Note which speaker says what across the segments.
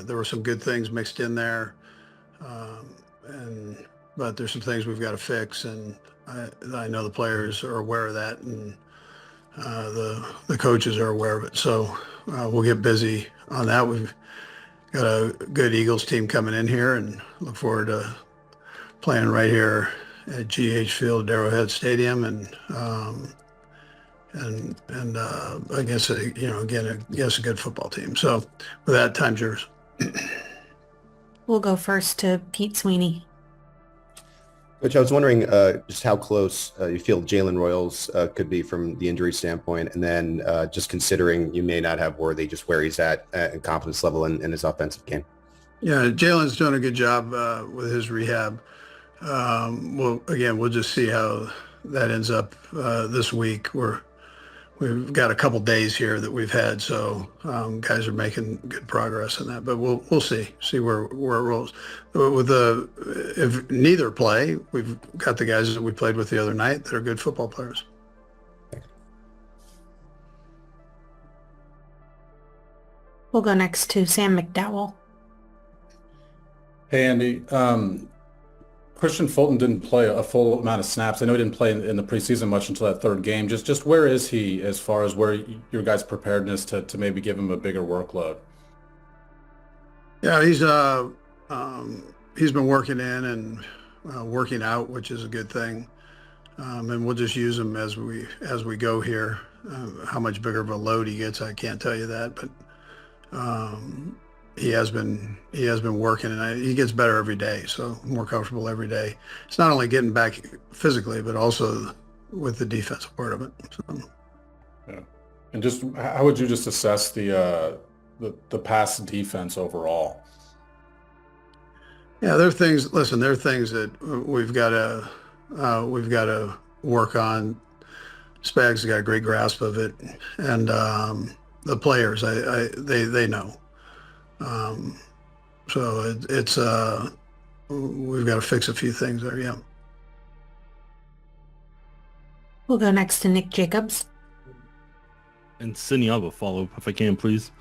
Speaker 1: there were some good things mixed in there, um, but there's some things we've got to fix, and I know the players are aware of that, and the coaches are aware of it. So we'll get busy on that. We've got a good Eagles team coming in here, and look forward to playing right here at GH Field, Arrowhead Stadium, and against against a good football team. So with that, time's yours.
Speaker 2: We'll go first to Pete Sweeney.
Speaker 3: Coach, I was wondering just how close you feel Jalen Royals could be from the injury standpoint, and then just considering you may not have Worthy, just where he's at and confidence level in his offensive game.
Speaker 1: Yeah, Jalen's doing a good job with his rehab. We'll just see how that ends up this week. We've got a couple days here that we've had, so guys are making good progress in that. But we'll see where it rolls. If neither play, we've got the guys that we played with the other night that are good football players.
Speaker 2: We'll go next to Sam McDowell.
Speaker 4: Hey, Andy. Christian Fulton didn't play a full amount of snaps. I know he didn't play in the preseason much until that third game. Just where is he as far as where your guys' preparedness to maybe give him a bigger workload?
Speaker 1: Yeah, he's been working in and working out, which is a good thing. And we'll just use him as we go here. How much bigger of a load he gets, I can't tell you that, but he has been working, and he gets better every day, so more comfortable every day. It's not only getting back physically, but also with the defensive part of it. So.
Speaker 4: Yeah, and just how would you just assess the pass defense overall?
Speaker 1: Yeah, there are things. Listen, there are things that we've got to work on. Spags got a great grasp of it, and the players, they know. So it's we've got to fix a few things there. Yeah.
Speaker 2: We'll go next to Nick Jacobs.
Speaker 5: And Sydney, I'll have a follow-up if I can, please.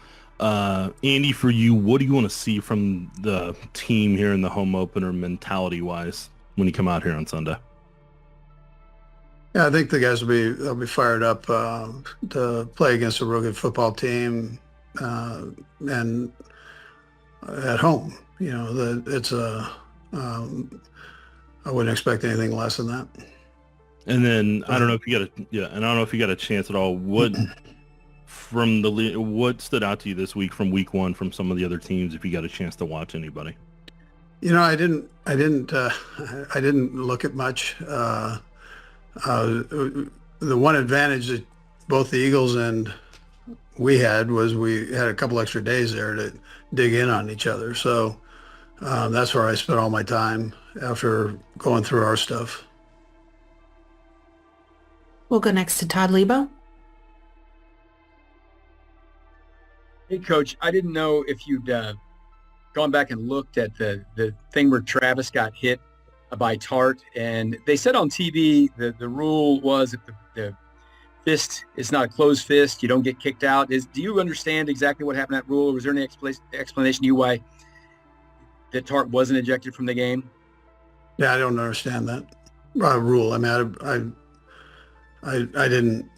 Speaker 5: Andy, for you, what do you want to see from the team here in the home opener mentality-wise when you come out here on Sunday?
Speaker 1: Yeah, I think the guys they'll be fired up to play against a real good football team, and at home. You know, it's I wouldn't expect anything less than that.
Speaker 5: And then I don't know if you got a chance at all. What stood out to you this week from week one from some of the other teams? If you got a chance to watch anybody,
Speaker 1: you know, I didn't look at much. The one advantage that both the Eagles and we had was we had a couple extra days there to dig in on each other. So that's where I spent all my time after going through our stuff.
Speaker 2: We'll go next to Todd Lebo.
Speaker 6: Hey, Coach, I didn't know if you'd gone back and looked at the thing where Travis got hit by Tart. And they said on TV the rule was if the fist is not a closed fist, you don't get kicked out. Do you understand exactly what happened in that rule? Or was there any explanation to you why that Tart wasn't ejected from the game?
Speaker 1: Yeah, I don't understand that rule. I mean, I didn't,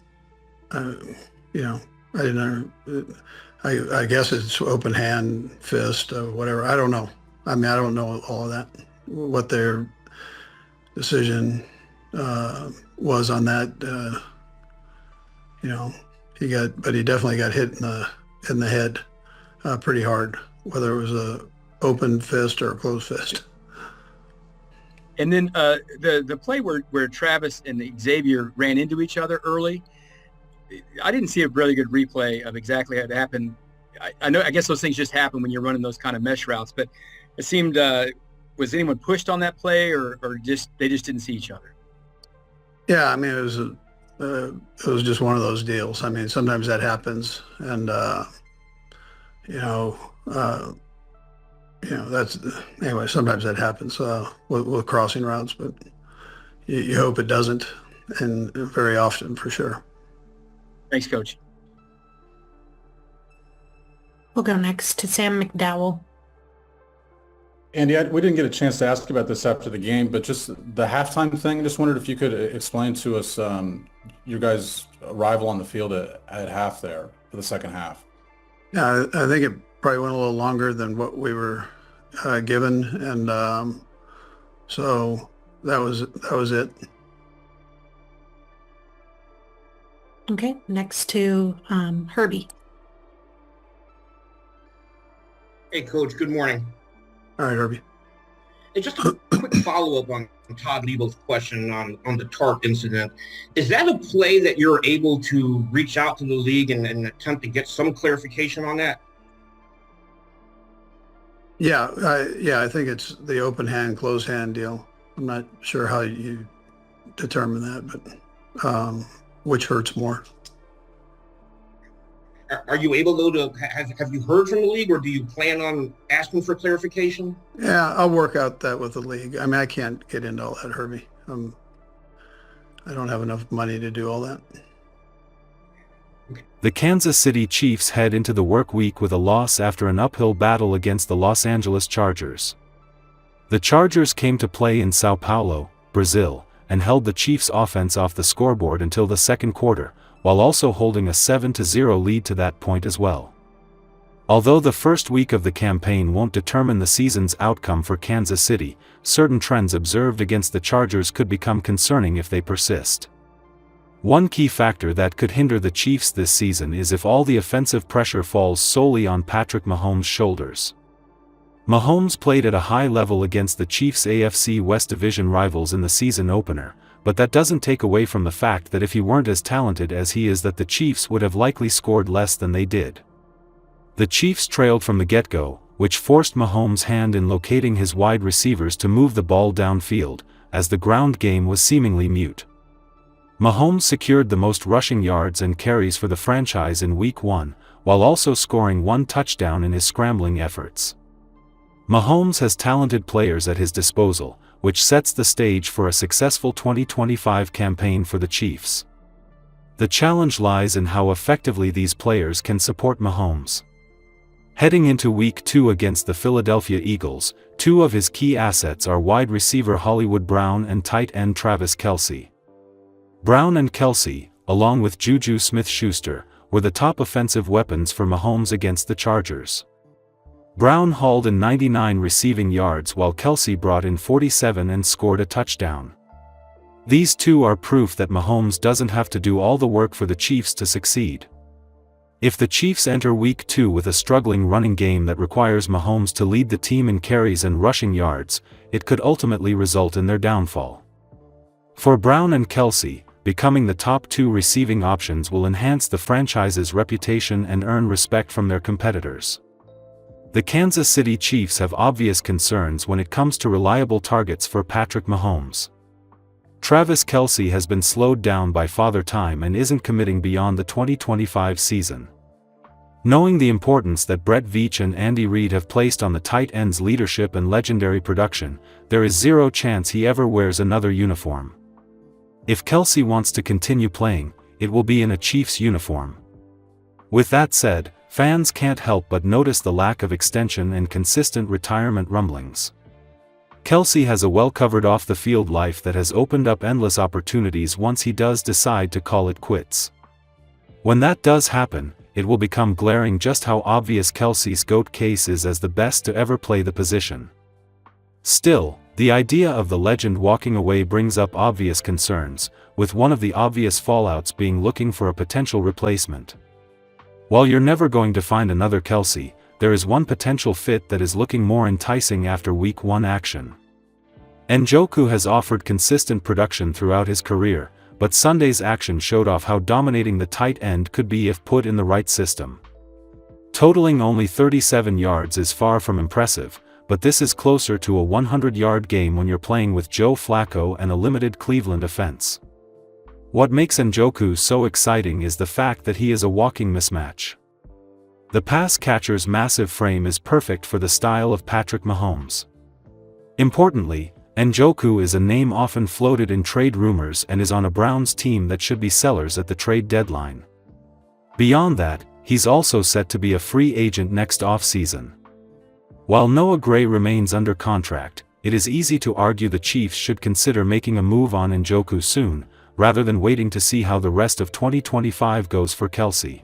Speaker 1: I guess it's open hand, fist, whatever. I don't know. I mean, I don't know all of that, what their decision was on that. He definitely got hit in the head pretty hard, whether it was a open fist or a closed fist.
Speaker 6: And then the play where Travis and Xavier ran into each other early, I didn't see a really good replay of exactly how it happened. I guess those things just happen when you're running those kind of mesh routes, but it seemed, was anyone pushed on that play or they just didn't see each other?
Speaker 1: Yeah, I mean, it was just one of those deals. I mean, sometimes that happens, and that's anyway. Sometimes that happens with crossing routes, but you hope it doesn't, and very often for sure.
Speaker 6: Thanks, Coach.
Speaker 2: We'll go next to Sam McDowell.
Speaker 4: Andy, we didn't get a chance to ask you about this after the game, but just the halftime thing, I just wondered if you could explain to us your guys' arrival on the field at half there for the second half.
Speaker 1: Yeah, I think it probably went a little longer than what we were given, and so that was it.
Speaker 2: Okay, next to Herbie.
Speaker 7: Hey, Coach. Good morning.
Speaker 1: All right, Herbie.
Speaker 7: Hey, just a quick follow-up on Todd Liebel's question on the Tart incident. Is that a play that you're able to reach out to the league and attempt to get some clarification on that?
Speaker 1: Yeah, I think it's the open hand, closed hand deal. I'm not sure how you determine that, but which hurts more?
Speaker 7: Are you able, though, to have you heard from the league, or do you plan on asking for clarification?
Speaker 1: Yeah, I'll work out that with the league. I mean, I can't get into all that, Herbie. I don't have enough money to do all that.
Speaker 8: The Kansas City Chiefs head into the work week with a loss after an uphill battle against the Los Angeles Chargers. The Chargers came to play in Sao Paulo, Brazil, and held the Chiefs' offense off the scoreboard until the second quarter, while also holding a 7-0 lead to that point as well. Although the first week of the campaign won't determine the season's outcome for Kansas City, certain trends observed against the Chargers could become concerning if they persist. One key factor that could hinder the Chiefs this season is if all the offensive pressure falls solely on Patrick Mahomes' shoulders. Mahomes played at a high level against the Chiefs' AFC West Division rivals in the season opener, but that doesn't take away from the fact that if he weren't as talented as he is, that the Chiefs would have likely scored less than they did. The Chiefs trailed from the get-go, which forced Mahomes' hand in locating his wide receivers to move the ball downfield, as the ground game was seemingly mute. Mahomes secured the most rushing yards and carries for the franchise in Week 1, while also scoring one touchdown in his scrambling efforts. Mahomes has talented players at his disposal, which sets the stage for a successful 2025 campaign for the Chiefs. The challenge lies in how effectively these players can support Mahomes. Heading into Week 2 against the Philadelphia Eagles, two of his key assets are wide receiver Hollywood Brown and tight end Travis Kelce. Brown and Kelce, along with Juju Smith-Schuster, were the top offensive weapons for Mahomes against the Chargers. Brown hauled in 99 receiving yards while Kelce brought in 47 and scored a touchdown. These two are proof that Mahomes doesn't have to do all the work for the Chiefs to succeed. If the Chiefs enter Week 2 with a struggling running game that requires Mahomes to lead the team in carries and rushing yards, it could ultimately result in their downfall. For Brown and Kelce, becoming the top two receiving options will enhance the franchise's reputation and earn respect from their competitors. The Kansas City Chiefs have obvious concerns when it comes to reliable targets for Patrick Mahomes. Travis Kelce has been slowed down by Father Time and isn't committing beyond the 2025 season. Knowing the importance that Brett Veach and Andy Reid have placed on the tight end's leadership and legendary production, there is zero chance he ever wears another uniform. If Kelce wants to continue playing, it will be in a Chiefs uniform. With that said, fans can't help but notice the lack of extension and consistent retirement rumblings. Kelce has a well-covered off-the-field life that has opened up endless opportunities once he does decide to call it quits. When that does happen, it will become glaring just how obvious Kelce's GOAT case is as the best to ever play the position. Still, the idea of the legend walking away brings up obvious concerns, with one of the obvious fallouts being looking for a potential replacement. While you're never going to find another Kelce, there is one potential fit that is looking more enticing after Week 1 action. Njoku has offered consistent production throughout his career, but Sunday's action showed off how dominating the tight end could be if put in the right system. Totaling only 37 yards is far from impressive, but this is closer to a 100-yard game when you're playing with Joe Flacco and a limited Cleveland offense. What makes Njoku so exciting is the fact that he is a walking mismatch. The pass catcher's massive frame is perfect for the style of Patrick Mahomes. Importantly, Njoku is a name often floated in trade rumors and is on a Browns team that should be sellers at the trade deadline. Beyond that, he's also set to be a free agent next offseason. While Noah Gray remains under contract, it is easy to argue the Chiefs should consider making a move on Njoku soon, rather than waiting to see how the rest of 2025 goes for Kelce.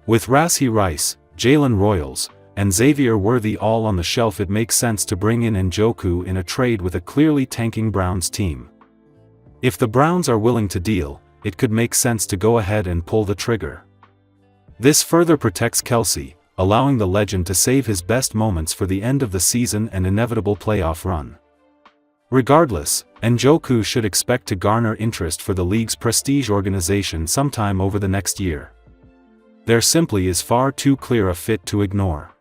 Speaker 8: With Rashee Rice, Jalen Royals, and Xavier Worthy all on the shelf, it makes sense to bring in Njoku in a trade with a clearly tanking Browns team. If the Browns are willing to deal, it could make sense to go ahead and pull the trigger. This further protects Kelce, allowing the legend to save his best moments for the end of the season and inevitable playoff run. Regardless, Njoku should expect to garner interest for the league's prestige organization sometime over the next year. There simply is far too clear a fit to ignore.